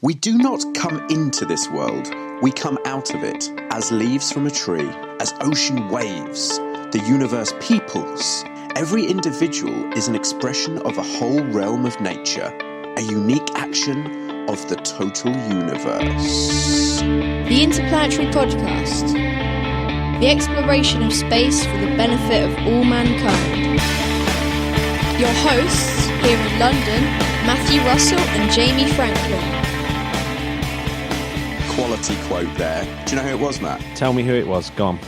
We do not come into this world, we come out of it, as leaves from a tree, as ocean waves, the universe peoples. Every individual is an expression of a whole realm of nature, a unique action of the total universe. The Interplanetary Podcast. The exploration of space for the benefit of all mankind. Your hosts here in London, Matthew Russell and Jamie Franklin. Quality quote there. Do you know who it was, Matt? Tell me who it was. Go on.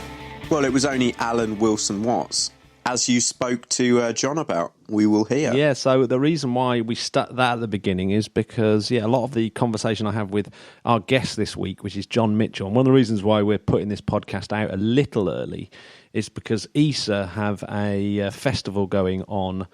Well, it was only Alan Wilson Watts. As you spoke to John about, we will hear. Yeah, so the reason why we stuck that at the beginning is because, a lot of the conversation I have with our guest this week, which is John Mitchell, and one of the reasons why we're putting this podcast out a little early is because ESA have a festival going on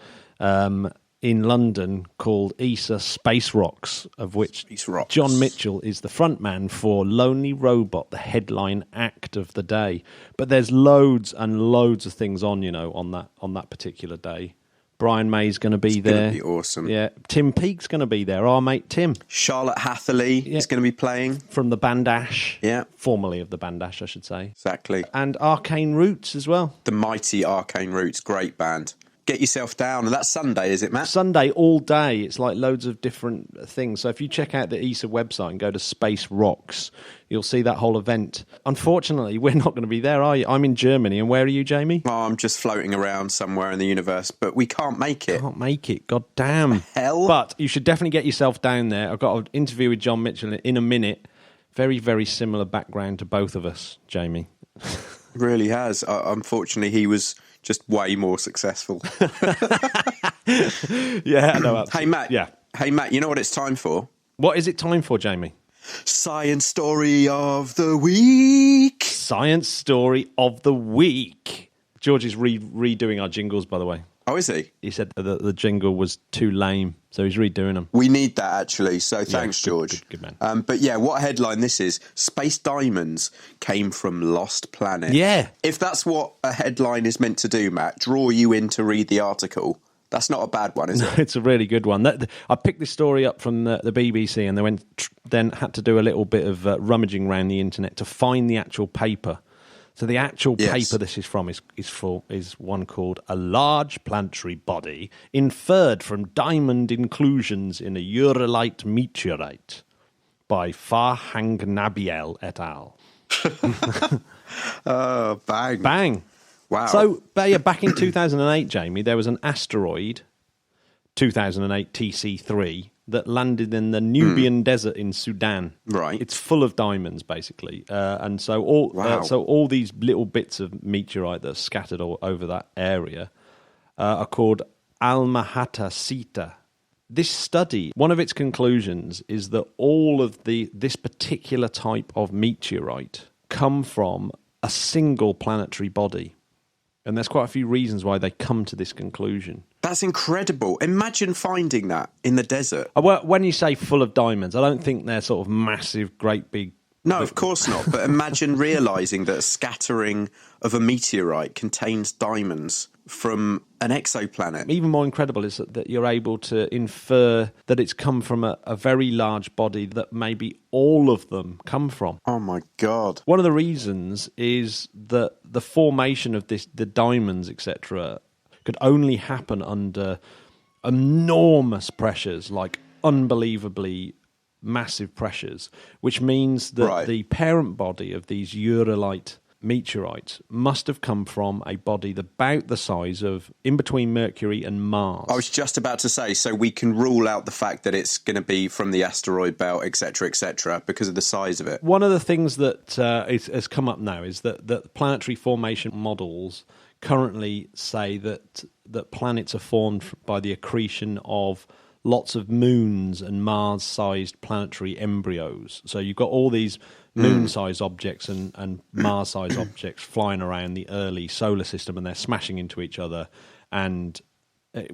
in London called ESA Spacerocks, of which John Mitchell is the front man for Lonely Robot, the headline act of the day. But there's loads and loads of things on, on that particular day. Brian May's going to be there. It's going to be awesome. Yeah, Tim Peake's going to be there. Our mate Tim. Charlotte Hatherley is going to be playing. From the band Ash. Yeah. Formerly of the band Ash, I should say. Exactly. And Arcane Roots as well. The mighty Arcane Roots, great band. Get yourself down. And that's Sunday, is it, Matt? Sunday, all day. It's like loads of different things. So if you check out the ESA website and go to Space Rocks, you'll see that whole event. Unfortunately, we're not going to be there, are you? I'm in Germany. And where are you, Jamie? Oh, I'm just floating around somewhere in the universe, but we can't make it. Can't make it. God damn. Hell. But you should definitely get yourself down there. I've got an interview with John Mitchell in a minute. Very, very similar background to both of us, Jamie. Really has. Unfortunately, he was just way more successful. Yeah, I know. Hey, Matt. Yeah. Hey, Matt, you know what it's time for? What is it time for, Jamie? Science Story of the Week. Science Story of the Week. George is redoing our jingles, by the way. Oh, is he? He said that the jingle was too lame, so he's redoing them. We need that, actually, so thanks, George. Good man. But yeah, what a headline this is. Space diamonds came from lost planet. Yeah. If that's what a headline is meant to do, Matt, draw you in to read the article, that's not a bad one, is it? It's a really good one. I picked this story up from the BBC, and they then had to do a little bit of rummaging around the internet to find the actual paper. So the actual paper this is from is one called "A Large Planetary Body Inferred from Diamond Inclusions in a Uranite Meteorite" by Farhang Nabiel et al. Oh, bang. Bang. Wow. So back in 2008, Jamie, there was an asteroid, 2008 TC3, that landed in the Nubian desert in Sudan. Right. It's full of diamonds, basically. And so all these little bits of meteorite that are scattered all over that area are called Alma-Ata Sita. This study, one of its conclusions is that all of this particular type of meteorite come from a single planetary body. And there's quite a few reasons why they come to this conclusion. That's incredible. Imagine finding that in the desert. Well, when you say full of diamonds, I don't think they're sort of massive, great big... No, of course not. But imagine realising that a scattering of a meteorite contains diamonds from an exoplanet. Even more incredible is that you're able to infer that it's come from a very large body that maybe all of them come from. Oh, my God. One of the reasons is that the formation of the diamonds, etc., could only happen under enormous pressures, like unbelievably massive pressures, which means that the parent body of these Uranite meteorites must have come from a body about the size of in between Mercury and Mars. I was just about to say, so we can rule out the fact that it's going to be from the asteroid belt, etc., because of the size of it. One of the things that has come up now is that planetary formation models currently say that planets are formed by the accretion of lots of moons and Mars-sized planetary embryos. So you've got all these moon-sized objects and Mars-sized objects flying around the early solar system, and they're smashing into each other and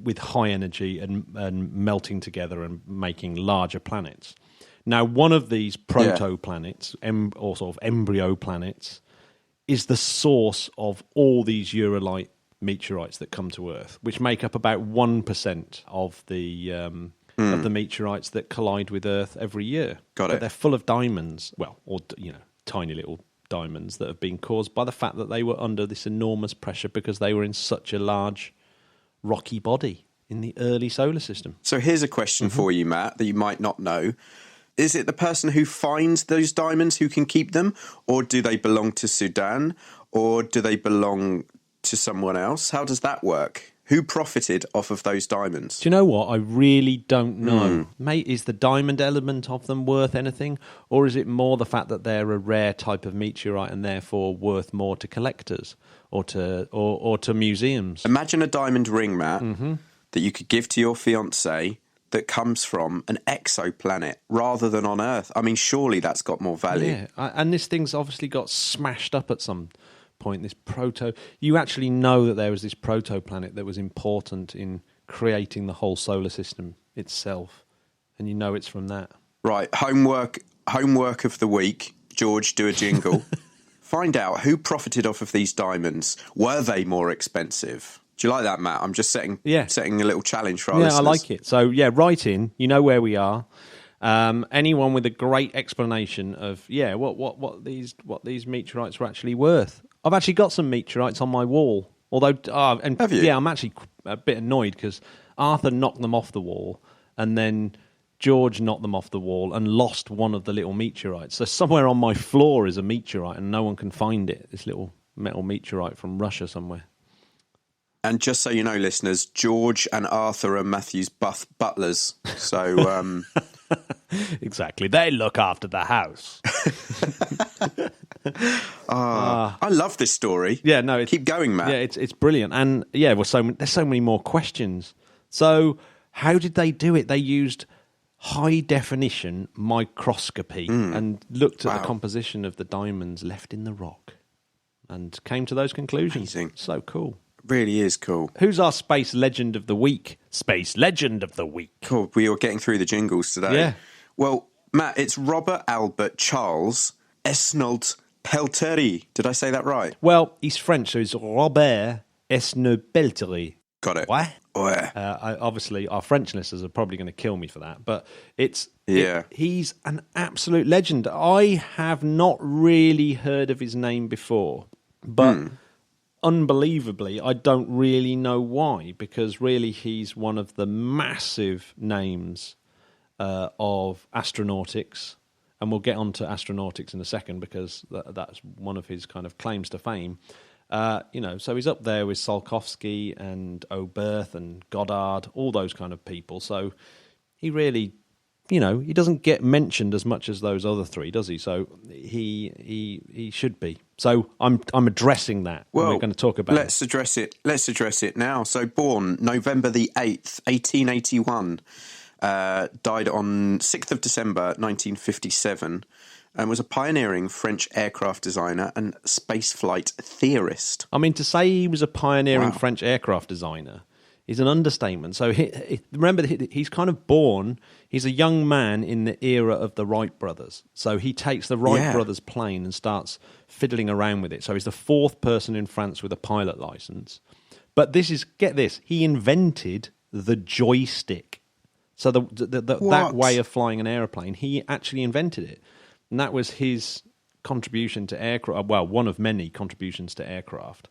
with high energy and melting together and making larger planets. Now, one of these proto-planets, or sort of embryo planets, is the source of all these Uranite meteorites that come to Earth, which make up about 1% of the of the meteorites that collide with Earth every year. Got it. But they're full of diamonds, tiny little diamonds that have been caused by the fact that they were under this enormous pressure because they were in such a large rocky body in the early solar system. So here's a question for you, Matt, that you might not know. Is it the person who finds those diamonds who can keep them, or do they belong to Sudan, or do they belong to someone else? How does that work? Who profited off of those diamonds? Do you know what? I really don't know. Mate, is the diamond element of them worth anything? Or is it more the fact that they're a rare type of meteorite and therefore worth more to collectors or to museums? Imagine a diamond ring, Matt, that you could give to your fiancée that comes from an exoplanet rather than on Earth. I mean, surely that's got more value. Yeah, and this thing's obviously got smashed up at some point, this you actually know that there was this protoplanet that was important in creating the whole solar system itself, and you know it's from that. Right, homework of the week. George, do a jingle. Find out who profited off of these diamonds. Were they more expensive? Do you like that, Matt? I'm just setting a little challenge for our listeners. I like it. So write in. You know where we are. Anyone with a great explanation of what these meteorites were actually worth. I've actually got some meteorites on my wall. Although, have you? Yeah, I'm actually a bit annoyed because Arthur knocked them off the wall, and then George knocked them off the wall and lost one of the little meteorites. So somewhere on my floor is a meteorite, and no one can find it. This little metal meteorite from Russia somewhere. And just so you know, listeners, George and Arthur are Matthew's butlers. So exactly, they look after the house. I love this story. Yeah, no, keep going, Matt. Yeah, it's brilliant, and there's so many more questions. So, how did they do it? They used high definition microscopy and looked at the composition of the diamonds left in the rock, and came to those conclusions. Amazing. So cool. Really is cool. Who's our space legend of the week? Space legend of the week. Cool. We are getting through the jingles today. Yeah. Well, Matt, it's Robert Albert Charles Esnault-Pelterie. Did I say that right? Well, he's French, so it's Robert Esnault-Pelterie. Got it. What? Ouais. Obviously, our French listeners are probably going to kill me for that, but he's an absolute legend. I have not really heard of his name before, but unbelievably, I don't really know why, because really he's one of the massive names of astronautics, and we'll get on to astronautics in a second because that's one of his kind of claims to fame. So he's up there with Tsiolkovsky and Oberth and Goddard, all those kind of people. So he really, he doesn't get mentioned as much as those other three, does he? So he should be. So I'm addressing that. Well, we're going to talk about. Let's address it now. So born November the 8th, 1881, died on 6th of December 1957. And was a pioneering French aircraft designer and spaceflight theorist. I mean, to say he was a pioneering French aircraft designer is an understatement. So remember, he's kind of born, he's a young man in the era of the Wright brothers. So he takes the Wright brothers plane and starts fiddling around with it. So he's the fourth person in France with a pilot license. But get this, he invented the joystick. So that way of flying an airplane, he actually invented it. And that was his contribution to aircraft, well, one of many contributions to aircraft,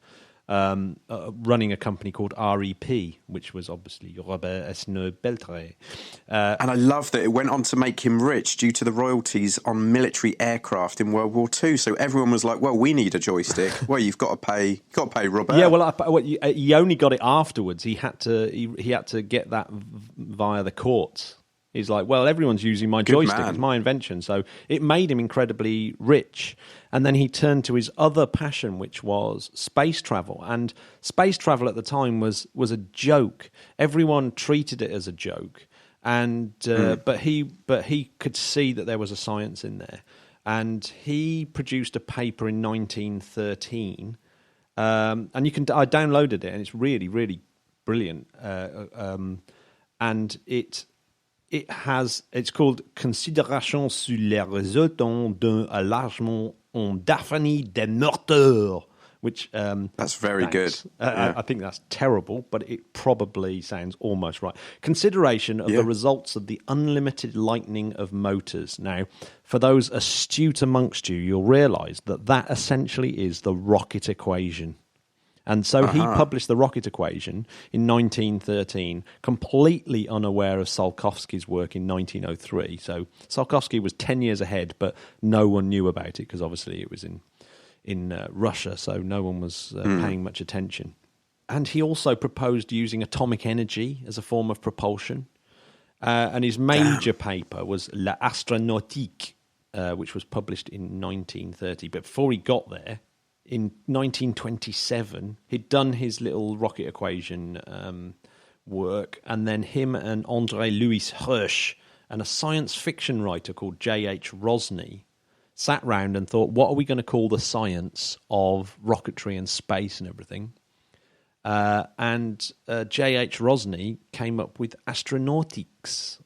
running a company called REP, which was obviously Robert Esnault-Pelterie. And I love that it went on to make him rich due to the royalties on military aircraft in World War II. So everyone was like, well, we need a joystick. Well, you've got to pay Robert. Yeah, well, he only got it afterwards. He had to get that via the courts. He's like, well, everyone's using my joystick. It's my invention. So it made him incredibly rich. And then he turned to his other passion, which was space travel. And space travel at the time was a joke. Everyone treated it as a joke. And but he could see that there was a science in there. And he produced a paper in 1913. And I downloaded it, and it's really, really brilliant. And it's called Considération sur les résultats d'un enlargement en défini des moteurs, which that's very thanks. good. Yeah. I think that's terrible, but it probably sounds almost right. Consideration of the results of the unlimited lightning of motors. Now, for those astute amongst you, you'll realise that essentially is the rocket equation. And so he published the rocket equation in 1913, completely unaware of Tsiolkovsky's work in 1903. So Tsiolkovsky was 10 years ahead, but no one knew about it because obviously it was in Russia, so no one was paying much attention. And he also proposed using atomic energy as a form of propulsion. And his major paper was L'Astronautique, which was published in 1930. But before he got there, in 1927, he'd done his little rocket equation work, and then him and André Louis Hirsch and a science fiction writer called J.H. Rosny sat round and thought, what are we going to call the science of rocketry and space and everything? And J.H. Rosny came up with astronautics.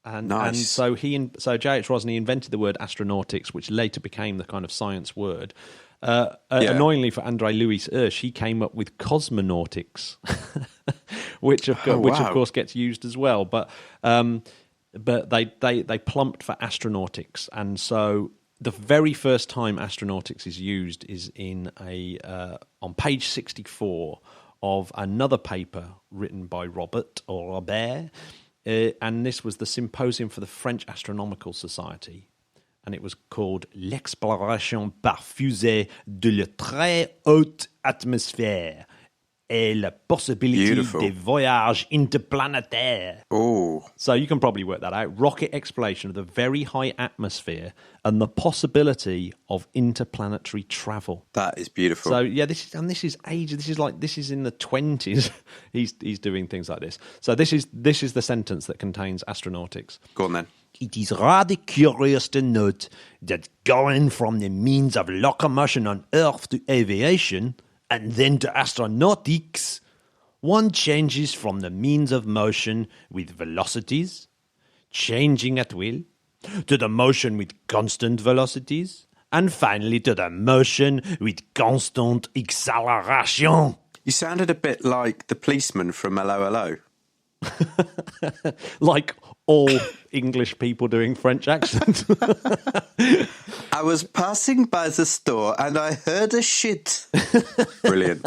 And so J.H. Rosny invented the word astronautics, which later became the kind of science word. Annoyingly for André Louis Hirsch, he came up with cosmonautics, which of course gets used as well. But they plumped for astronautics, and so the very first time astronautics is used is in on page 64 of another paper written by Robert, and this was the Symposium for the French Astronomical Society. And it was called L'exploration par fusée de la très haute atmosphère et la possibilité des voyages interplanétaires. Oh. So you can probably work that out. Rocket exploration of the very high atmosphere and the possibility of interplanetary travel. That is beautiful. So yeah, this is ages. This is in the 20s. He's doing things like this. So this is the sentence that contains astronautics. Go on then. It is rather curious to note that going from the means of locomotion on Earth to aviation and then to astronautics, one changes from the means of motion with velocities, changing at will, to the motion with constant velocities, and finally to the motion with constant acceleration. You sounded a bit like the policeman from Hello, Hello. Like all English people doing French accents. I was passing by the store and I heard a shit. Brilliant.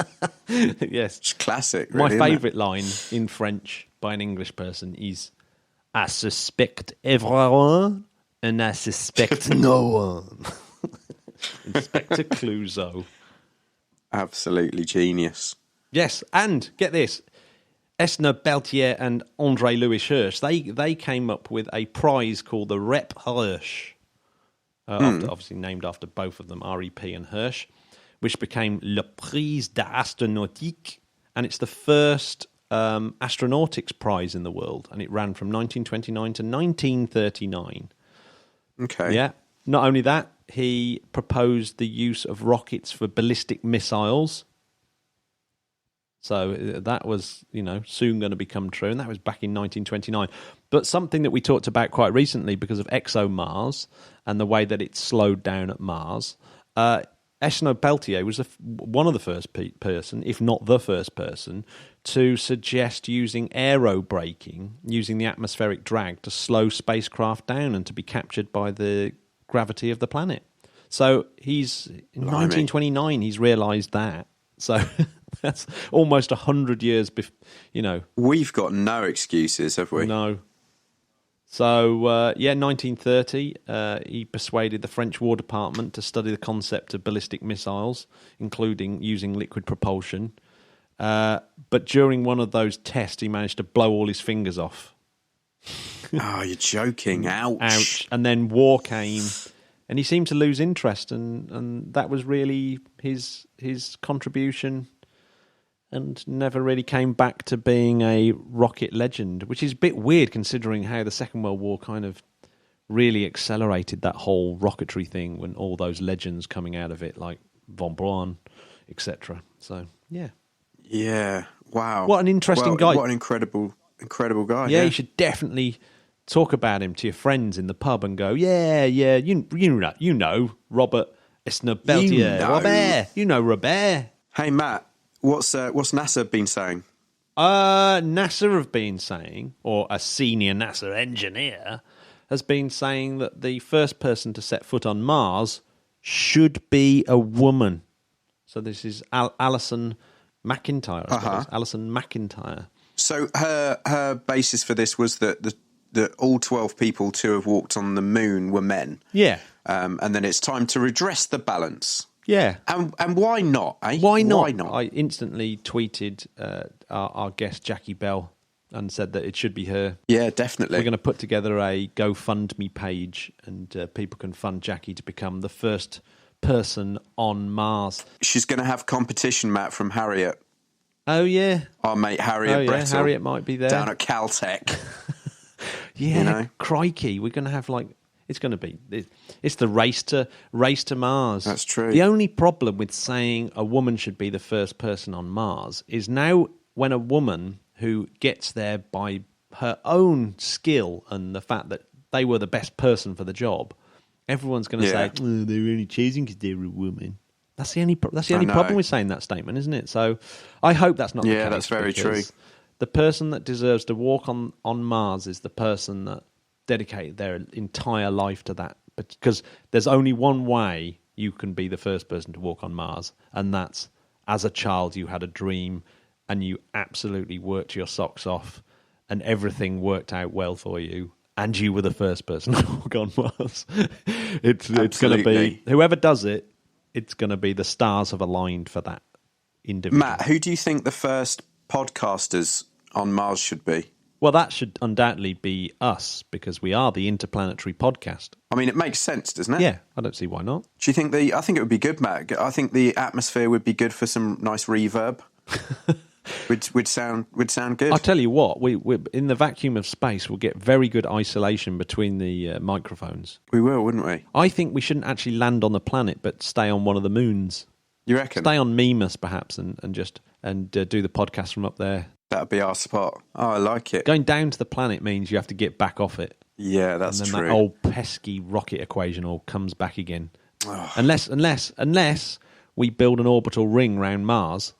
Yes. It's classic. Really, my favourite line in French by an English person is I suspect everyone and I suspect no one. Inspector Clouseau. Absolutely genius. Yes, and get this. Esnault-Pelterie and André Louis Hirsch, they came up with a prize called the Rep Hirsch, obviously named after both of them, R.E.P. and Hirsch, which became Le Prix d'Astronautique, and it's the first astronautics prize in the world, and it ran from 1929 to 1939. Okay. Yeah. Not only that, he proposed the use of rockets for ballistic missiles. So that was, soon going to become true, and that was back in 1929. But something that we talked about quite recently because of ExoMars and the way that it slowed down at Mars, Esnault-Pelterie was one of the first person, if not the first person, to suggest using aerobraking, using the atmospheric drag to slow spacecraft down and to be captured by the gravity of the planet. So in 1929, he's realised that. So that's almost 100 years before, We've got no excuses, have we? No. So, 1930, he persuaded the French War Department to study the concept of ballistic missiles, including using liquid propulsion. But during one of those tests, he managed to blow all his fingers off. Oh, you're joking. Ouch. And then war came, and he seemed to lose interest, and that was really his contribution, and never really came back to being a rocket legend, which is a bit weird considering how the Second World War kind of really accelerated that whole rocketry thing when all those legends coming out of it, like von Braun, etc. So, yeah. Yeah. Wow. What an interesting guy. What an incredible guy. Yeah, you should definitely talk about him to your friends in the pub and go, you know, Robert Esnault-Pelterie. You know. Robert. You know Robert. Hey, Matt, what's NASA been saying? NASA have been saying, or a senior NASA engineer has been saying that the first person to set foot on Mars should be a woman. So this is Alison McIntyre, I suppose. Alison McIntyre. So her basis for this was that all 12 people to have walked on the moon were men. Yeah. And then it's time to redress the balance. Yeah. And why not, eh? Why not? Why not? I instantly tweeted our guest Jackie Bell and said that it should be her. Yeah, definitely. We're going to put together a GoFundMe page and people can fund Jackie to become the first person on Mars. She's going to have competition, Matt, from Harriet. Oh, yeah. Our mate Harriet Brettle. Harriet might be there. Down at Caltech. Yeah, You know? crikey. We're going to have it's going to be, it's the race to Mars. That's true. The only problem with saying a woman should be the first person on Mars is now when a woman who gets there by her own skill and the fact that they were the best person for the job, everyone's going to say, oh, they were only choosing because they were a woman. That's the only problem with saying that statement, isn't it? So I hope that's not the case. Yeah, that's very true. The person that deserves to walk on Mars is the person that dedicated their entire life to that. Because there's only one way you can be the first person to walk on Mars, and that's as a child you had a dream and you absolutely worked your socks off and everything worked out well for you and you were the first person to walk on Mars. It's going to be, whoever does it, it's going to be the stars have aligned for that individual. Matt, who do you think the first podcasters on Mars should be? Well, that should undoubtedly be us, because we are the interplanetary podcast. I mean, it makes sense, doesn't it? Yeah, I don't see why not. Do you think I think it would be good, Matt. I think the atmosphere would be good for some nice reverb. would sound good. I'll tell you what, we in the vacuum of space, we'll get very good isolation between the microphones. We will, wouldn't we? I think we shouldn't actually land on the planet, but stay on one of the moons. You reckon? Stay on Mimas, perhaps, and do the podcast from up there. That'd be our spot. Oh, I like it. Going down to the planet means you have to get back off it. Yeah, that's and then true. That old pesky rocket equation all comes back again. Unless we build an orbital ring round Mars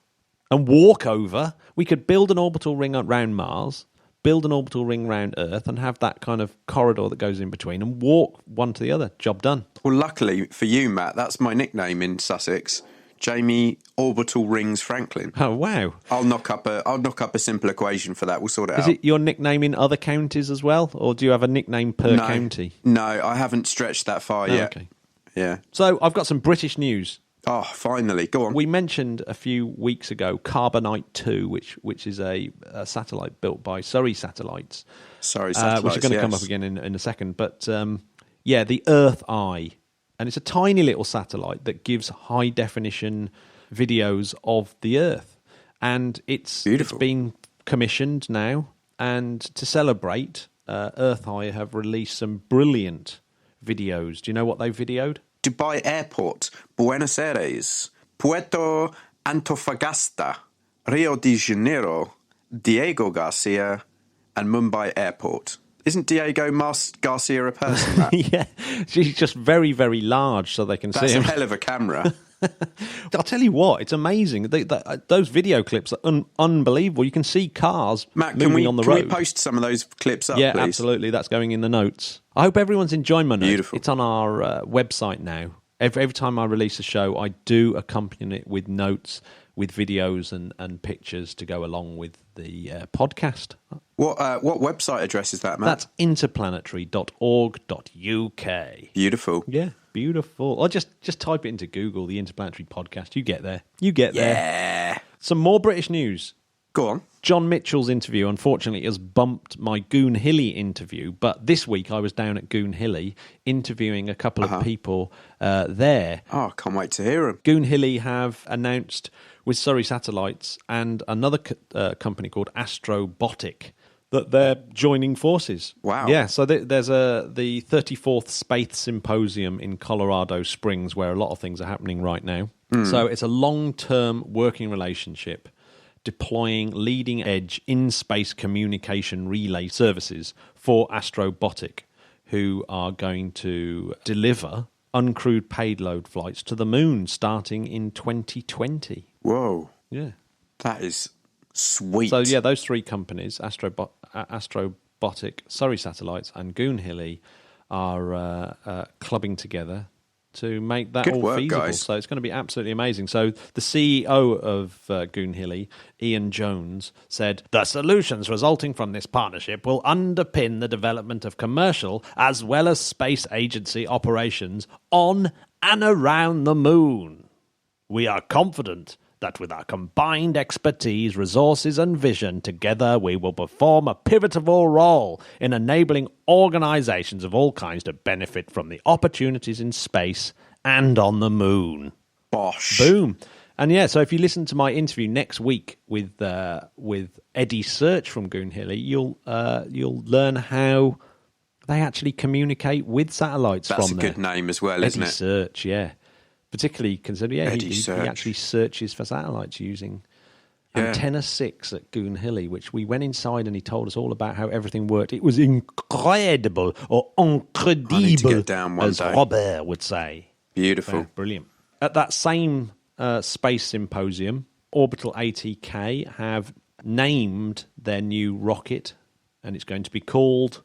and walk over. We could build an orbital ring around Mars, build an orbital ring round Earth, and have that kind of corridor that goes in between and walk one to the other. Job done. Well, luckily for you, Matt, that's my nickname in Sussex. Jamie Orbital Rings Franklin. Oh, wow. I'll knock up a simple equation for that. We'll sort it out. Is it your nickname in other counties as well, or do you have a nickname per county? No, I haven't stretched that far yet. Okay. Yeah. So I've got some British news. Oh, finally. Go on. We mentioned a few weeks ago Carbonite 2, which is a satellite built by Surrey Satellites. Sorry, Satellites, which is going to come up again in a second. But, the Earth Eye. And it's a tiny little satellite that gives high-definition videos of the Earth. And it's been commissioned now. And to celebrate, Earth Eye have released some brilliant videos. Do you know what they've videoed? Dubai Airport, Buenos Aires, Puerto Antofagasta, Rio de Janeiro, Diego Garcia, and Mumbai Airport. Isn't Diego Garcia a person, Matt? Yeah, she's just very, very large so they can see him. That's a hell of a camera. I'll tell you what, it's amazing. Those video clips are unbelievable. You can see cars moving on the road. Can we post some of those clips up, yeah, please? Absolutely. That's going in the notes. I hope everyone's enjoying my notes. Beautiful. It's on our website now. Every time I release a show, I do accompany it with notes, with videos and pictures to go along with the podcast. What website address is that, Matt? That's interplanetary.org.uk. Beautiful. Yeah, beautiful. Or just type it into Google, the Interplanetary Podcast. You get there. Yeah. Some more British news. Go on. John Mitchell's interview, unfortunately, has bumped my Goon Hilly interview. But this week I was down at Goon Hilly interviewing a couple of people there. Oh, I can't wait to hear them. Goon Hilly have announced with Surrey Satellites and another company called Astrobotic that they're joining forces. Wow. Yeah, so there's the 34th Space Symposium in Colorado Springs where a lot of things are happening right now. So it's a long-term working relationship deploying leading-edge in-space communication relay services for Astrobotic, who are going to deliver uncrewed payload flights to the moon starting in 2020. Whoa. Yeah. That is sweet. So, yeah, those three companies, Astrobotic, Surrey Satellites, and Goonhilly, are clubbing together to make that Good all work, feasible. guys. So it's going to be absolutely amazing. So the CEO of Goonhilly, Ian Jones, said, "The solutions resulting from this partnership will underpin the development of commercial as well as space agency operations on and around the moon. We are confident that with our combined expertise, resources and vision, together we will perform a pivotal role in enabling organisations of all kinds to benefit from the opportunities in space and on the moon." Bosh. Boom. And yeah, so if you listen to my interview next week with Eddie Search from Goonhilly, you'll learn how they actually communicate with satellites. That's from a there. good name as well, isn't Eddie it? Search, yeah. Particularly considering, Eddie he Search. actually searches for satellites using Antenna 6 at Goonhilly, which we went inside and he told us all about how everything worked. It was incredible, or incredible, I need to get down one as day. Robert would say. Beautiful. Brilliant. At that same space symposium, Orbital ATK have named their new rocket, and it's going to be called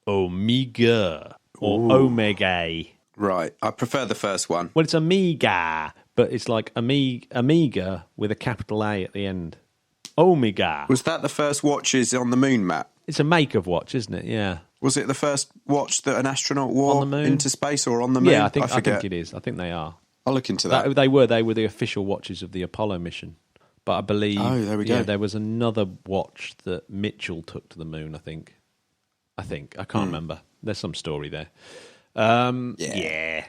Omega, or Omega. Right. I prefer the first one. Well, it's Amiga, but it's like Amiga with a capital A at the end. Omega. Was that the first watches on the moon, Matt? It's a make-of watch, isn't it? Yeah. Was it the first watch that an astronaut wore On the moon? into space or on the moon? Yeah, I think forget. it is. I think they are. I'll look into that. They were the official watches of the Apollo mission. But I believe there we go. there was another watch that Mitchell took to the moon, I think. I can't remember. There's some story there. Yeah.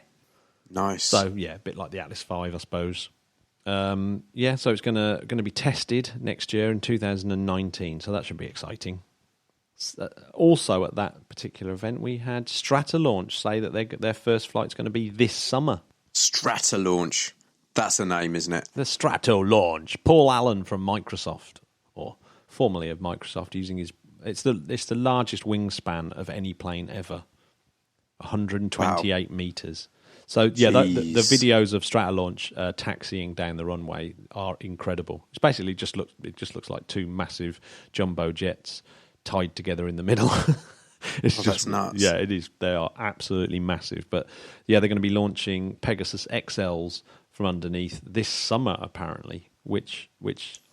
Nice. So yeah, a bit like the Atlas V, I suppose. So it's going to be tested next year in 2019. So that should be exciting. Also, at that particular event, we had Stratolaunch say that their first flight's going to be this summer. Stratolaunch. That's a name, isn't it? The Stratolaunch. Paul Allen from Microsoft, or formerly of Microsoft, using it's the largest wingspan of any plane ever. 128 meters. So yeah, the videos of Stratolaunch taxiing down the runway are incredible. It's basically just looks like two massive jumbo jets tied together in the middle. That's nuts. Yeah, it is. They are absolutely massive. But yeah, they're going to be launching Pegasus XLs from underneath this summer, apparently. Which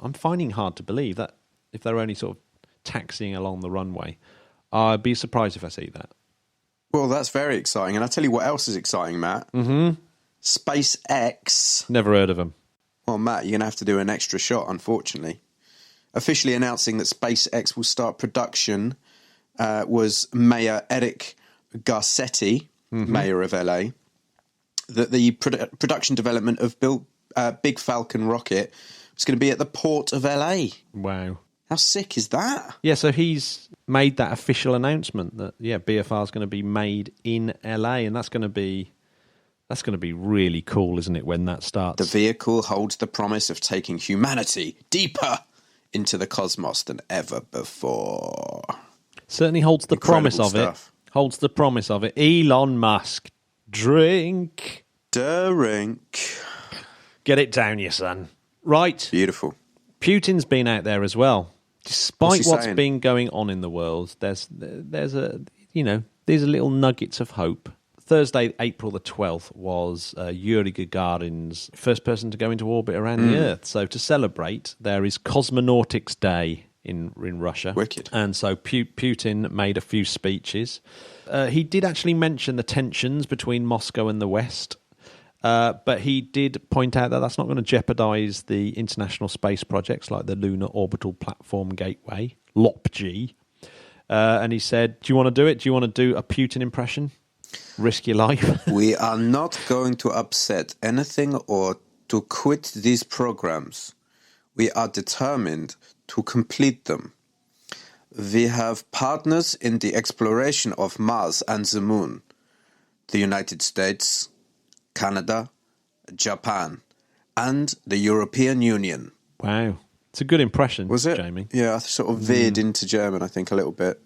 I'm finding hard to believe that if they're only sort of taxiing along the runway, I'd be surprised if I see that. Well, that's very exciting. And I'll tell you what else is exciting, Matt. Mm-hmm. SpaceX. Never heard of them. Well, Matt, you're going to have to do an extra shot, unfortunately. Officially announcing that SpaceX will start production was Mayor Eric Garcetti, Mayor of LA, that the production development of Big Falcon rocket was going to be at the port of LA. Wow. How sick is that? Yeah, so he's made that official announcement that BFR is going to be made in LA, and that's going to be really cool, isn't it, when that starts? The vehicle holds the promise of taking humanity deeper into the cosmos than ever before. Certainly holds the Incredible promise of stuff. it. Holds the promise of it. Elon Musk, drink. Drink. Get it down, you son. Right. Beautiful. Putin's been out there as well. Despite What's he what's saying? been going on in the world, there's these are little nuggets of hope. Thursday, April the 12th, was Yuri Gagarin's first person to go into orbit around the Earth. So to celebrate, there is Cosmonautics Day in Russia. Wicked. And so Putin made a few speeches. He did actually mention the tensions between Moscow and the West. But he did point out that that's not going to jeopardize the international space projects like the Lunar Orbital Platform Gateway, LOPG. And he said, do you want to do it? Do you want to do a Putin impression? Risk your life? We are not going to upset anything or to quit these programs. We are determined to complete them. We have partners in the exploration of Mars and the Moon. The United States, Canada, Japan, and the European Union. Wow. It's a good impression, Was it? Jamie. Yeah, I sort of veered into German, I think, a little bit.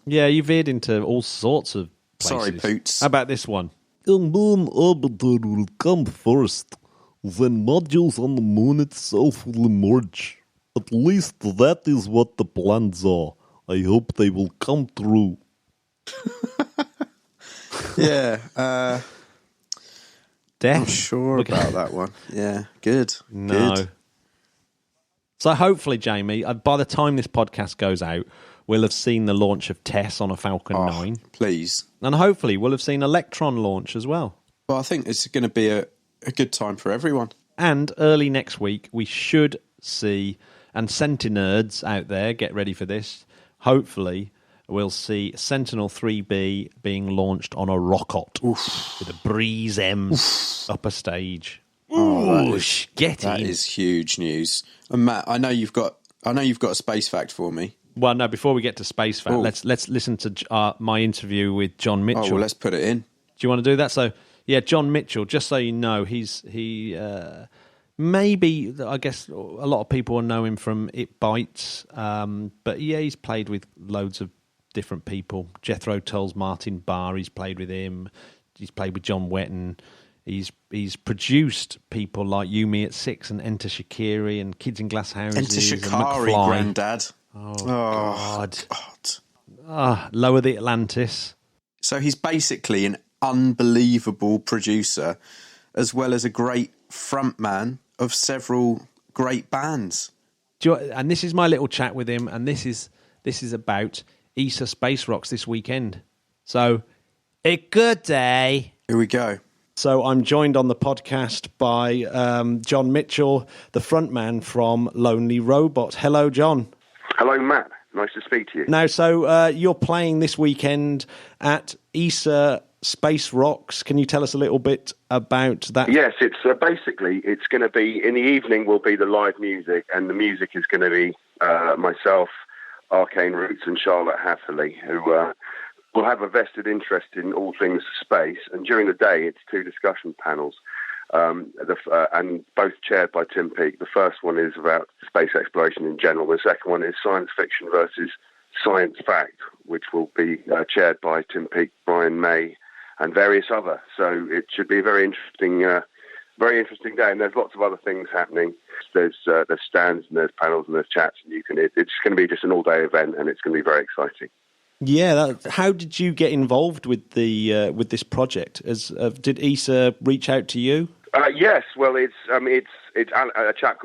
Yeah, you veered into all sorts of places. Sorry, Poots. How about this one? A moon orbiter will come first. Then modules on the moon itself will emerge. At least that is what the plans are. I hope they will come true. Yeah, Death. not sure about that one. Yeah, good. No. Good. So hopefully, Jamie, by the time this podcast goes out, we'll have seen the launch of Tess on a Falcon 9. Please. And hopefully we'll have seen Electron launch as well. Well, I think it's going to be a good time for everyone. And early next week, we should see, and Sentinerds out there, get ready for this, hopefully we'll see Sentinel-3B being launched on a rocket with a Breeze M upper stage. That is huge news. And Matt, I know you've got a space fact for me. Well, no, before we get to space fact, let's listen to my interview with John Mitchell. Oh, well, let's put it in. Do you want to do that? So, yeah, John Mitchell, just so you know, he maybe, I guess a lot of people will know him from It Bites, but yeah, he's played with loads of different people. Jethro Tull's Martin Barr, he's played with him. He's played with John Wetton. He's produced people like You, Me at Six and Enter Shikari and Kids in Glass Houses. Enter Shikari, Grandad. Oh, God. Lower the Atlantis. So he's basically an unbelievable producer, as well as a great frontman of several great bands. And this is my little chat with him, and this is about ESA Spacerocks this weekend. So, a good day. Here we go. So I'm joined on the podcast by John Mitchell, the frontman from Lonely Robot. Hello, John. Hello, Matt. Nice to speak to you. Now, so you're playing this weekend at ESA Spacerocks. Can you tell us a little bit about that? Yes, it's basically, it's going to be, in the evening will be the live music, and the music is going to be myself, Arcane Roots and Charlotte Hatherley, who will have a vested interest in all things space. And during the day, it's two discussion panels, and both chaired by Tim Peake. The first one is about space exploration in general. The second one is science fiction versus science fact, which will be chaired by Tim Peake, Brian May, and various other. So it should be a very interesting day. And there's lots of other things happening. There's stands and there's panels and there's chats, and it's going to be just an all-day event, and it's going to be very exciting. Yeah, how did you get involved with the with this project? Did ESA reach out to you? Yes, well, it's a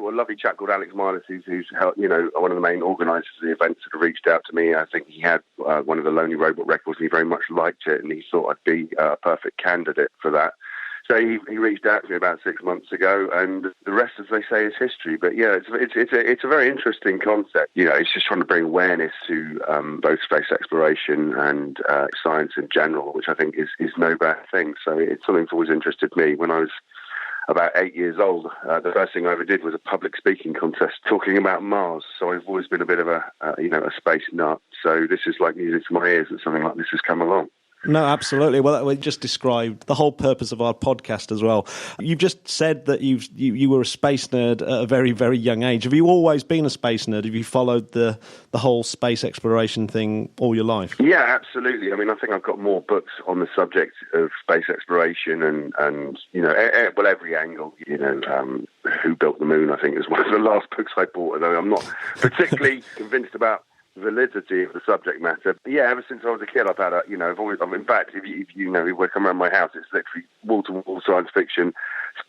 lovely chap called Alex Miles, who's one of the main organisers of the event, sort of reached out to me. I think he had one of the Lonely Robot records, and he very much liked it, and he thought I'd be a perfect candidate for that. So he reached out to me about 6 months ago, and the rest, as they say, is history. But yeah, it's a very interesting concept. You know, it's just trying to bring awareness to both space exploration and science in general, which I think is no bad thing. So it's something that's always interested me. When I was about 8 years old, the first thing I ever did was a public speaking contest talking about Mars. So I've always been a bit of a space nut. So this is like music to my ears that something like this has come along. No, absolutely. Well, we just described the whole purpose of our podcast as well. You've just said that you were a space nerd at a very, very young age. Have you always been a space nerd? Have you followed the whole space exploration thing all your life? Yeah, absolutely. I mean, I think I've got more books on the subject of space exploration and every angle. Who Built the Moon, I think, is one of the last books I bought, although I'm not particularly convinced about validity of the subject matter. But yeah, ever since I was a kid, I've had in fact, if you come around my house, it's literally wall-to-wall science fiction,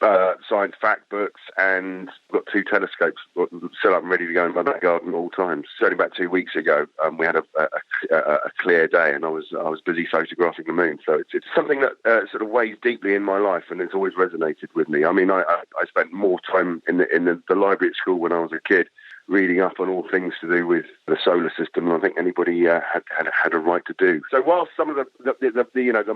science fact books, and I've got two telescopes set up and ready to go in my back garden at all times. Certainly about 2 weeks ago, we had a clear day, and I was busy photographing the moon. So it's something that sort of weighs deeply in my life, and it's always resonated with me. I mean, I spent more time in the library at school when I was a kid, reading up on all things to do with the solar system, and I think anybody had a right to do. So while some of the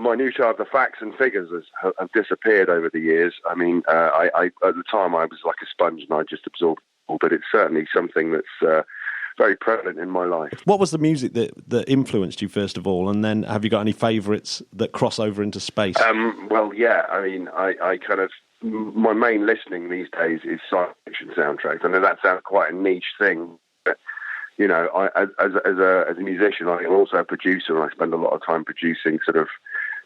minutiae of the facts and figures have disappeared over the years, I mean, I at the time I was like a sponge and I just absorbed it all, but it's certainly something that's very prevalent in my life. What was the music that influenced you, first of all, and then have you got any favourites that cross over into space? Well, yeah, I mean, I kind of, my main listening these days is science fiction soundtracks. I know that sounds quite a niche thing, but as a musician, I'm also a producer, and I spend a lot of time producing sort of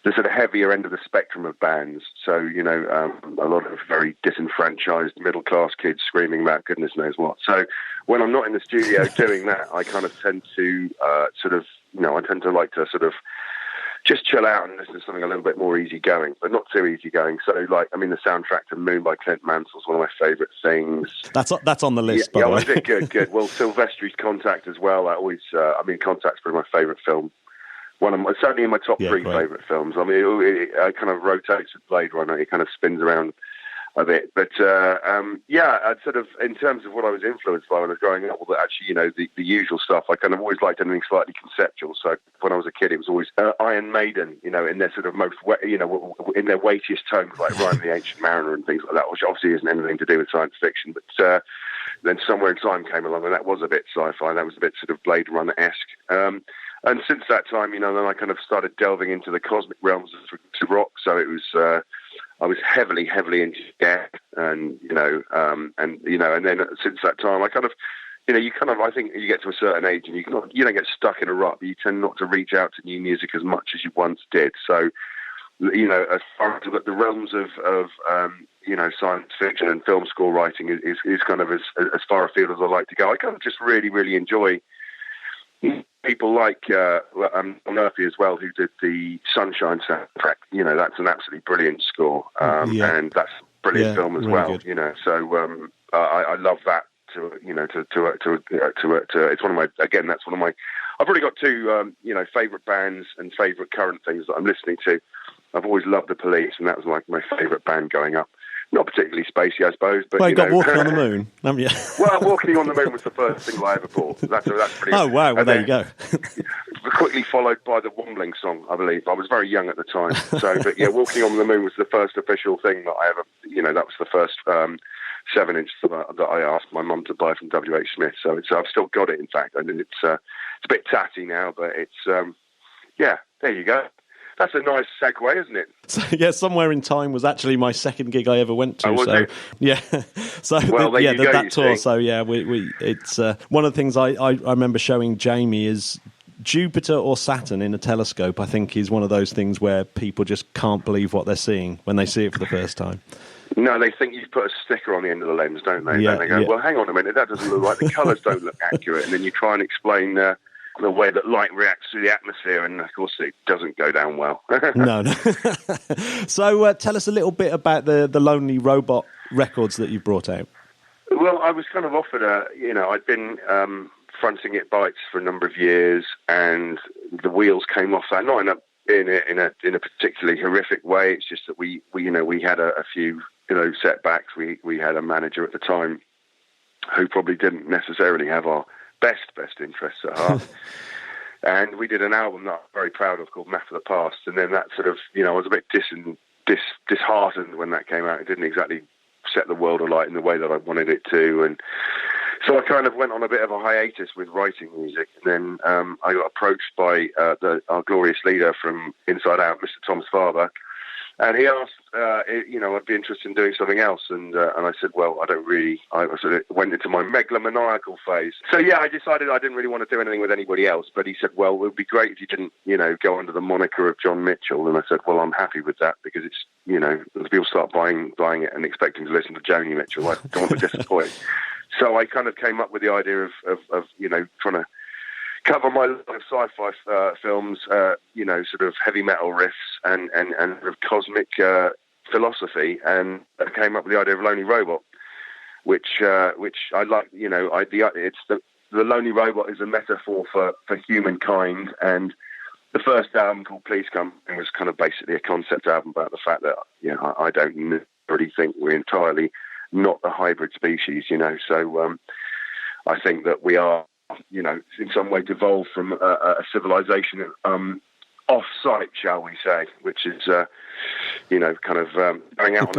the sort of heavier end of the spectrum of bands. So, you know, a lot of very disenfranchised middle-class kids screaming about goodness knows what. So when I'm not in the studio doing that, I kind of tend to I tend to like to sort of just chill out and listen to something a little bit more easygoing, but not too easygoing. So, like, I mean, the soundtrack to Moon by Clint Mansell is one of my favourite things. That's on the list, by the way. Yeah, good. Well, Silvestri's Contact as well. Contact's probably my favourite film. Certainly in my top three favourite films. I mean, it kind of rotates with Blade Runner. It kind of spins around a bit. But, I'd sort of, in terms of what I was influenced by when I was growing up, well, actually, you know, the usual stuff. I kind of always liked anything slightly conceptual. So when I was a kid, it was always Iron Maiden, you know, in their sort of in their weightiest tones, like Rhyme of the Ancient Mariner and things like that, which obviously isn't anything to do with science fiction. But then Somewhere in Time came along, and that was a bit sci-fi. That was a bit sort of Blade Runner-esque. And since that time, you know, then I kind of started delving into the cosmic realms of rock. So it was, I was heavily into death, and and then since that time, I kind of, you know, I think you get to a certain age and you don't get stuck in a rut, but you tend not to reach out to new music as much as you once did. So, you know, as far as the realms of science fiction and film score writing is kind of as far afield as I like to go. I kind of just really, really enjoy people like Murphy as well, who did the Sunshine soundtrack. You know, that's an absolutely brilliant score, and that's a brilliant film as really well. Good. You know, so I love that. It's one of my, again, that's one of my. I've already got two, favourite bands and favourite current things that I'm listening to. I've always loved the Police, and that was like my favourite band going up. Not particularly spacey, I suppose. But you got Walking on the Moon, haven't you? Well, Walking on the Moon was the first single I ever bought. That's pretty. Oh wow! Well, there you go. Quickly followed by the Wombling song, I believe. I was very young at the time, but yeah, Walking on the Moon was the first official thing that I ever. You know, that was the first 7-inch that I asked my mum to buy from W.H. Smith. So I've still got it. In fact, I mean, it's a bit tatty now, but it's there you go. That's a nice segue, isn't it? So, yeah, Somewhere in Time was actually my second gig I ever went to. Oh, was it? Yeah. So well, that tour. See? So yeah, it's one of the things I remember showing Jamie is Jupiter or Saturn in a telescope. I think is one of those things where people just can't believe what they're seeing when they see it for the first time. No, they think you've put a sticker on the end of the lens, don't they? Yeah, then they go, well, hang on a minute, that doesn't look right. The colours don't look accurate, and then you try and explain the way that light reacts through the atmosphere, and of course it doesn't go down well. No. So tell us a little bit about the Lonely Robot records that you brought out. Well, I was kind of offered I'd been fronting It Bites for a number of years, and the wheels came off that, not in a particularly horrific way. It's just that we had a few setbacks. We had a manager at the time who probably didn't necessarily have our best interests at heart. And we did an album that I'm very proud of called Map of the Past. And then that sort of, I was a bit disheartened when that came out. It didn't exactly set the world alight in the way that I wanted it to. And so I kind of went on a bit of a hiatus with writing music. And then I got approached by our glorious leader from Inside Out, Mr. Thomas Farber. And he asked, I'd be interested in doing something else. And I said, well, I don't really. I sort of went into my megalomaniacal phase. So, yeah, I decided I didn't really want to do anything with anybody else. But he said, well, it would be great if you didn't, go under the moniker of John Mitchell. And I said, well, I'm happy with that because it's, as people start buying it and expecting to listen to Joni Mitchell, I don't want to disappoint. So I kind of came up with the idea of trying to cover my love of sci-fi films, sort of heavy metal riffs and sort of cosmic philosophy, and I came up with the idea of Lonely Robot, which I like. It's the Lonely Robot is a metaphor for humankind, and the first album called Please Come was kind of basically a concept album about the fact that I don't really think we're entirely not a hybrid species, So I think that we are. In some way devolved from a civilization off-site, shall we say, which is, going out on a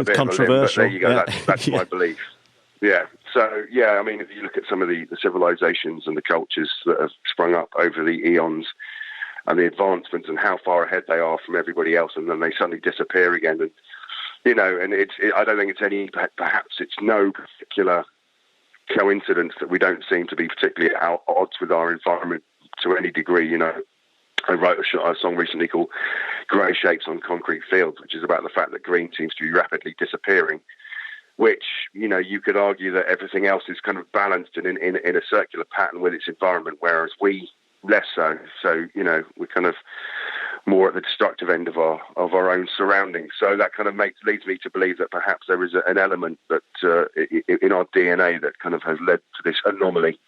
bit of a limb. But there you go, that's my belief. Yeah. So, I mean, if you look at some of the civilizations and the cultures that have sprung up over the eons and the advancements and how far ahead they are from everybody else, and then they suddenly disappear again. And, I don't think perhaps it's no particular coincidence that we don't seem to be particularly at odds with our environment to any degree, I wrote a song recently called Grey Shapes on Concrete Fields, which is about the fact that green seems to be rapidly disappearing, which, you could argue that everything else is kind of balanced in a circular pattern with its environment, whereas we less so. So, we're kind of more at the destructive end of our own surroundings. So that kind of leads me to believe that perhaps there is an element that in our DNA that kind of has led to this anomaly.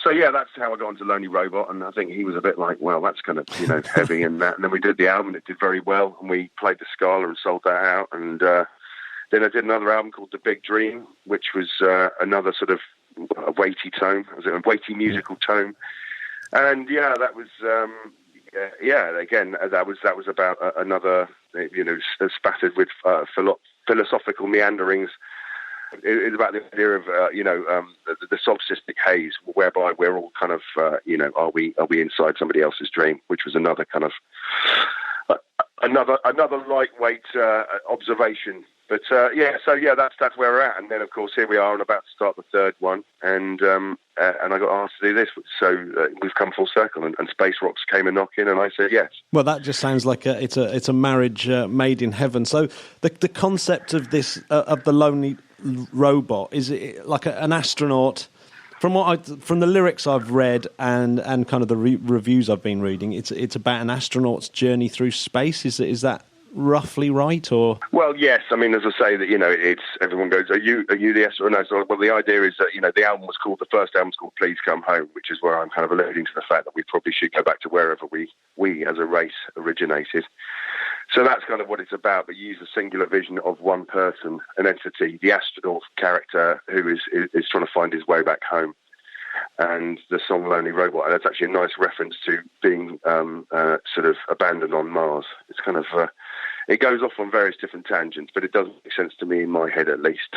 So yeah, that's how I got into Lonely Robot, and I think he was a bit like, well, that's kind of heavy and that. And then we did the album; it did very well, and we played the Scala and sold that out. And then I did another album called The Big Dream, which was another sort of a weighty tone, a weighty musical tone. And yeah, that was again that was about another spattered with philosophical meanderings. It's about the idea of the solipsistic haze, whereby we're all kind of are we inside somebody else's dream, which was another kind of another lightweight observation. But that's where we're at. And then of course here we are, and about to start the third one, and I got asked to do this, so we've come full circle, and Spacerocks came a knocking, and I said yes. Well, that just sounds like it's a marriage made in heaven. So the concept of this of the Lonely Robot, is it like an astronaut? From the lyrics I've read and kind of the reviews I've been reading, it's about an astronaut's journey through space. Is that roughly right? Or well, yes. I mean, as I say, that it's everyone goes, are you the astronaut? No, so, well, the idea is that the first album was called Please Come Home, which is where I'm kind of alluding to the fact that we probably should go back to wherever we as a race originated. So that's kind of what it's about, but use a singular vision of one person, an entity, the astronaut character who is trying to find his way back home. And the song Lonely Robot, and that's actually a nice reference to being sort of abandoned on Mars. It's kind of, it goes off on various different tangents, but it doesn't make sense to me in my head at least,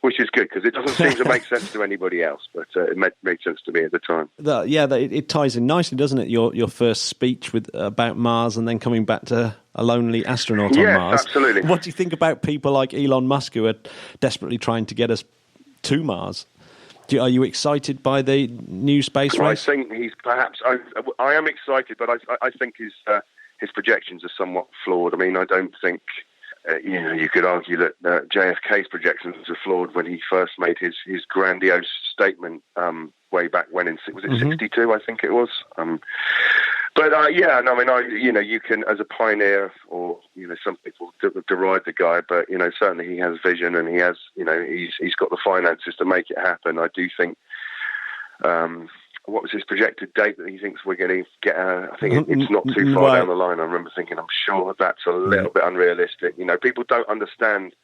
which is good because it doesn't seem to make sense to anybody else, but it made sense to me at the time. It ties in nicely, doesn't it? Your first speech about Mars and then coming back to a lonely astronaut on Mars. Absolutely. What do you think about people like Elon Musk who are desperately trying to get us to Mars? Are you excited by the new space race? I think he's perhaps. I am excited, but I think his projections are somewhat flawed. I mean, I don't think you could argue that JFK's projections were flawed when he first made his grandiose statement way back when in 62, I think it was. You can, as a pioneer, or some people deride the guy, but certainly he has vision, and he has, he's got the finances to make it happen. I do think. What was his projected date that he thinks we're going to get? I think it's not too far down the line. I remember thinking, I'm sure that's a little bit unrealistic. People don't understand.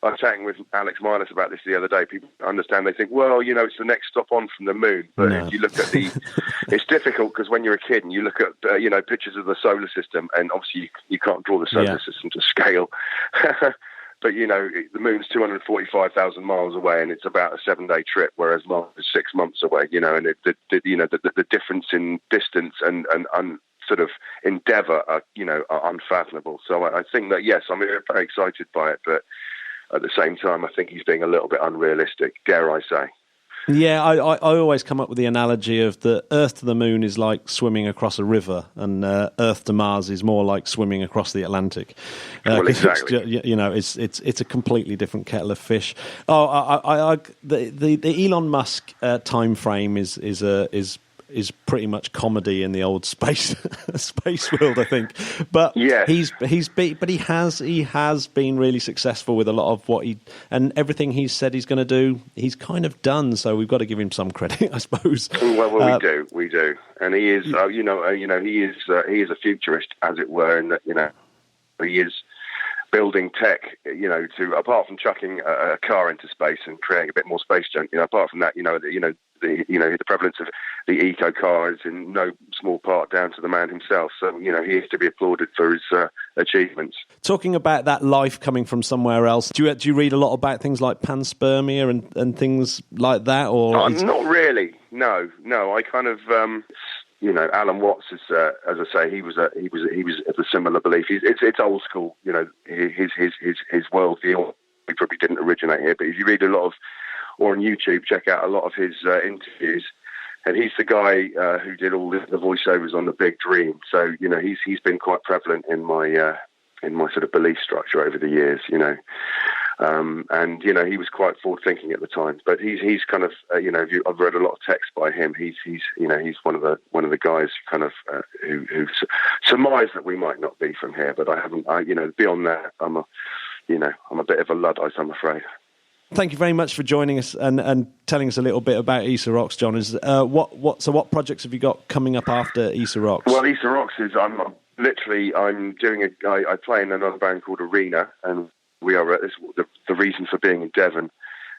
I was chatting with Alex Miles about this the other day. People don't understand. They think, well, it's the next stop on from the moon. But if you look at it's difficult because when you're a kid and you look at, pictures of the solar system, and obviously you can't draw the solar system to scale. But, the moon's 245,000 miles away, and it's about a 7-day trip, whereas Mars is 6 months away, and the difference in distance and sort of endeavour are unfathomable. So I think that, yes, I'm very excited by it, but at the same time, I think he's being a little bit unrealistic, dare I say. Yeah, I always come up with the analogy of the Earth to the moon is like swimming across a river, and Earth to Mars is more like swimming across the Atlantic. Well, exactly. It's a completely different kettle of fish. The Elon Musk time frame is pretty much comedy in the old space world, I think. But yes. he has been really successful with a lot of and everything he's said he's going to do, he's kind of done. So we've got to give him some credit, I suppose. Well, we do, and he is, he is a futurist, as it were, in that he is building tech, to apart from chucking a car into space and creating a bit more space junk. Apart from that, the prevalence of the eco car is in no small part down to the man himself. So he is to be applauded for his achievements. Talking about that life coming from somewhere else, do you read a lot about things like panspermia and things like that? Or not really. No. I kind of. Alan Watts is, as I say, he was of a similar belief. It's old school. His worldview. He probably didn't originate here, but if you read a lot of, or on YouTube, check out a lot of his interviews. and he's the guy who did all the voiceovers on The Big Dream. So he's been quite prevalent in my sort of belief structure over the years. And he was quite forward thinking at the time. But he's kind of I've read a lot of text by him. He's one of the guys kind of who surmised that we might not be from here. But I haven't. Beyond that, I'm a bit of a Luddite, I'm afraid. Thank you very much for joining us and telling us a little bit about ESA Rocks, John. What projects have you got coming up after ESA Rocks? Well, ESA Rocks is I'm doing I play in another band called Arena, and we are the reason for being in Devon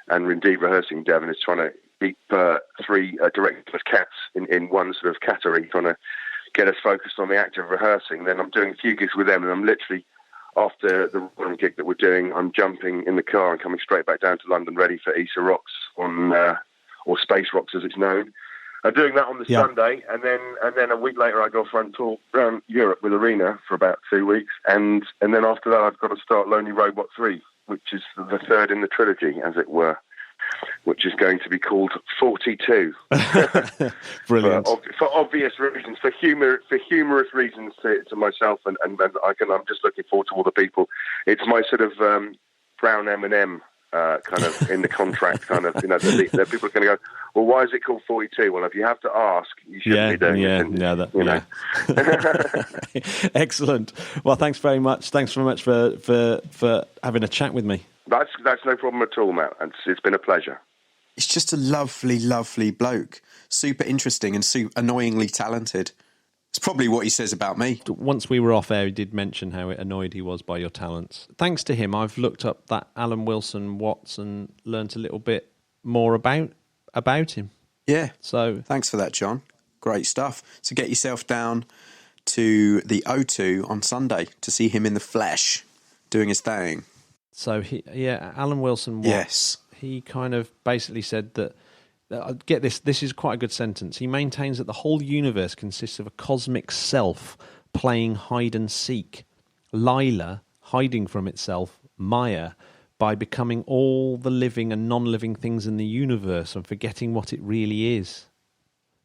and indeed rehearsing in Devon is trying to keep three directorless cats in one sort of cattery, trying to get us focused on the act of rehearsing. Then I'm doing a few gigs with them, and I'm literally, after the one gig that we're doing, I'm jumping in the car and coming straight back down to London, ready for ESA Rocks or Spacerocks as it's known. I'm doing that on the Sunday, and then a week later I go for a tour around Europe with Arena for about 2 weeks, and then after that I've got to start Lonely Robot 3, which is the third in the trilogy, as it were, which is going to be called 42. Brilliant. For obvious reasons, for humorous reasons to myself, and I'm just looking forward to all the people. It's my sort of brown M&M kind of in the contract, kind of, the people are going to go, well, why is it called 42? Well, if you have to ask, you shouldn't be doing it. Excellent. Well, thanks very much. Thanks very much for having a chat with me. That's no problem at all, Matt. It's been a pleasure. He's just a lovely, lovely bloke. Super interesting and annoyingly talented. It's probably what he says about me. Once we were off air, he did mention how annoyed he was by your talents. Thanks to him, I've looked up that Alan Wilson Watts and learnt a little bit more about him. Yeah. So thanks for that, John. Great stuff. So get yourself down to the O2 on Sunday to see him in the flesh doing his thing. So Alan Wilson Watts. Yes. He kind of basically said that. Get this. This is quite a good sentence. He maintains that the whole universe consists of a cosmic self playing hide and seek. Lila hiding from itself, Maya, by becoming all the living and non-living things in the universe and forgetting what it really is.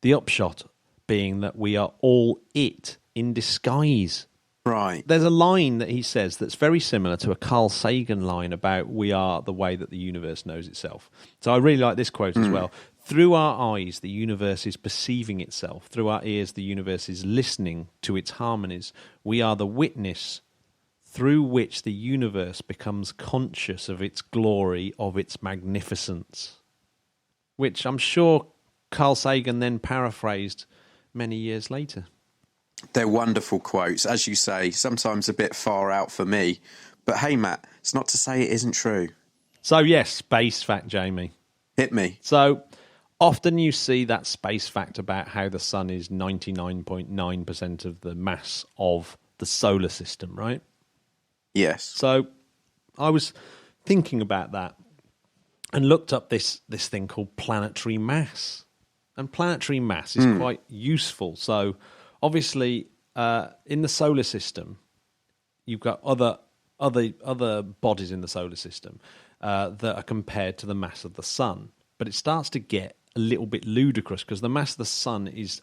The upshot being that we are all it in disguise. Right. There's a line that he says that's very similar to a Carl Sagan line about we are the way that the universe knows itself. So I really like this quote as well. Through our eyes, the universe is perceiving itself. Through our ears, the universe is listening to its harmonies. We are the witness through which the universe becomes conscious of its glory, of its magnificence. Which I'm sure Carl Sagan then paraphrased many years later. They're wonderful quotes. As you say, sometimes a bit far out for me. But hey, Matt, it's not to say it isn't true. So yes, space fact, Jamie. Hit me. So often you see that space fact about how the sun is 99.9% of the mass of the solar system, right? Yes. So I was thinking about that and looked up this thing called planetary mass. And planetary mass is quite useful. So obviously, in the solar system, you've got other bodies in the solar system that are compared to the mass of the sun. But it starts to get a little bit ludicrous because the mass of the sun is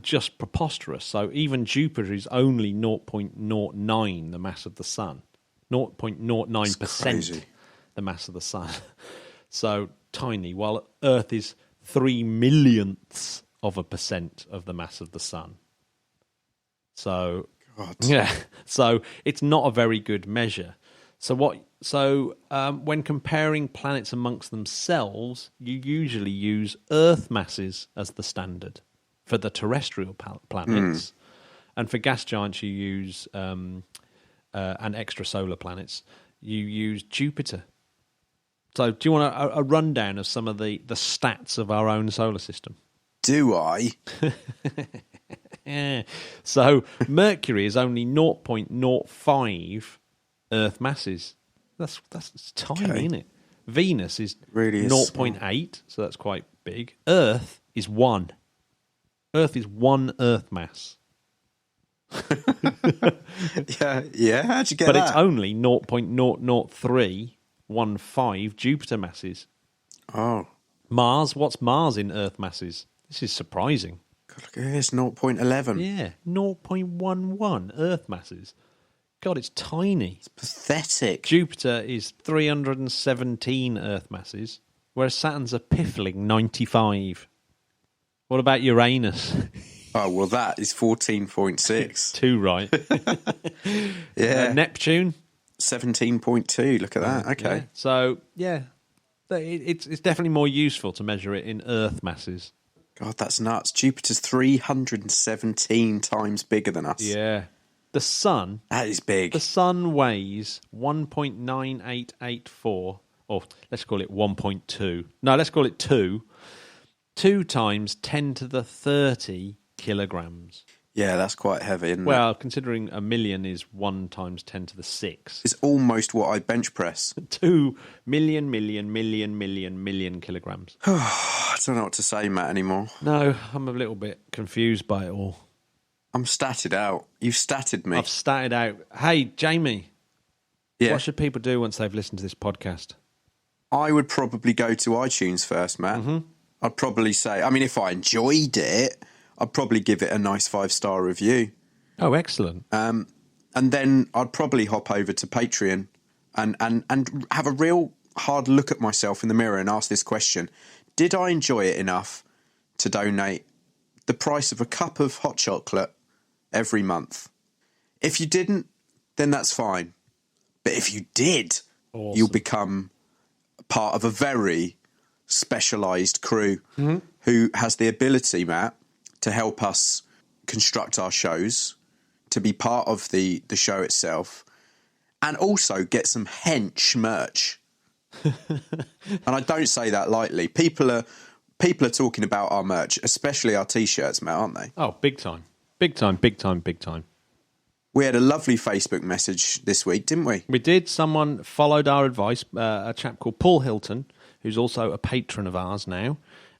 just preposterous. So even Jupiter is only 0.09 the mass of the sun, 0.09% the mass of the sun. So tiny, while Earth is 3 millionths of a percent of the mass of the sun. So so it's not a very good measure. So when comparing planets amongst themselves, you usually use Earth masses as the standard for the terrestrial planets, and for gas giants you use and extrasolar planets you use Jupiter. So do you want a rundown of some of the stats of our own solar system? Do I? Yeah. So Mercury is only 0.05 Earth masses. That's tiny, isn't it? Venus is really 0.8, so that's quite big. Earth is 1. Earth is 1 Earth mass. Yeah. How'd you get but that? It's only 0.00315 Jupiter masses. Oh. Mars, what's Mars in Earth masses? This is surprising. God, look at this, 0.11. Yeah, 0.11 Earth masses. God, it's tiny. It's pathetic. Jupiter is 317 Earth masses, whereas Saturn's a piffling 95. What about Uranus? Oh, well, that is 14.6. 2 right. Yeah. Neptune? 17.2. Look at that. Okay. Yeah. So, yeah, it's definitely more useful to measure it in Earth masses. God, that's nuts. Jupiter's 317 times bigger than us. Yeah. The Sun... That is big. The Sun weighs 1.9884, or let's call it 1.2. No, let's call it 2. 2 times 10 to the 30 kilograms. Yeah, that's quite heavy, isn't it? Well, considering a million is 1 times 10 to the 6. It's almost what I bench press. 2 million kilograms. I don't know what to say, Matt, anymore. No, I'm a little bit confused by it all. I'm statted out. You've statted me. I've started out. Hey, Jamie, Yeah. what should people do once they've listened to this podcast? I would probably go to iTunes first, Matt. Mm-hmm. I'd probably say, I mean, if I enjoyed it, I'd probably give it a nice 5-star review. Oh, excellent. And then I'd probably hop over to Patreon and have a real hard look at myself in the mirror and ask this question. Did I enjoy it enough to donate the price of a cup of hot chocolate every month? If you didn't, then that's fine. But if you did, Awesome. You'll become part of a very specialised crew who has the ability, Matt, to help us construct our shows, to be part of the show itself, and also get some hench merch. And I don't say that lightly. People are talking about our merch, especially our T-shirts, Matt, aren't they? Oh, big time. Big time, big time, big time. We had a lovely Facebook message this week, didn't we? We did. Someone followed our advice, a chap called Paul Hilton, who's also a patron of ours now.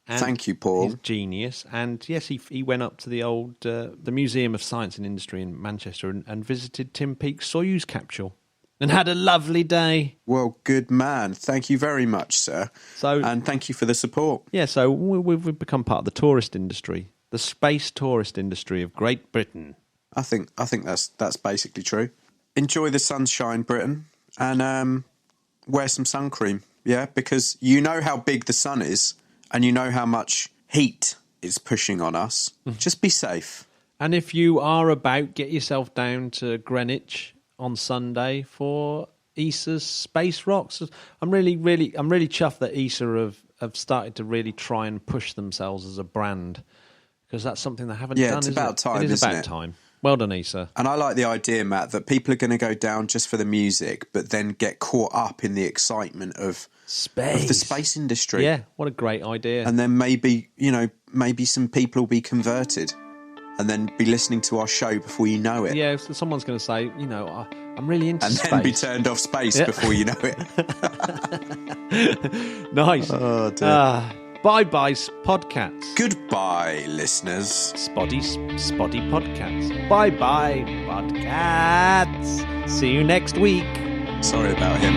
And Thank you, Paul. He's genius. And yes, he went up to the old the Museum of Science and Industry in Manchester and visited Tim Peake's Soyuz capsule and had a lovely day. Well, good man. Thank you very much, sir. And thank you for the support. Yeah, so we've become part of the tourist industry, the space tourist industry of Great Britain. I think that's basically true. Enjoy the sunshine, Britain, and wear some sun cream. Yeah, because you know how big the sun is, and you know how much heat is pushing on us. Just be safe. And if you are about, get yourself down to Greenwich on Sunday for ESA's Spacerocks. I'm really chuffed that ESA have started to really try and push themselves as a brand, because that's something they haven't done. Yeah, it's about time, It is isn't about it? time. Well done, ESA. And I like the idea, Matt, that people are going to go down just for the music, but then get caught up in the excitement of the space industry. Yeah, what a great idea. And then maybe some people will be converted and then be listening to our show before you know it. Yeah, so someone's going to say, I'm really into and space. then be turned off space before you know it. Nice. Oh, dear. Bye-bye, Podcats. Goodbye, listeners. Spotty Podcats. Bye-bye, Podcats. See you next week. Sorry about him.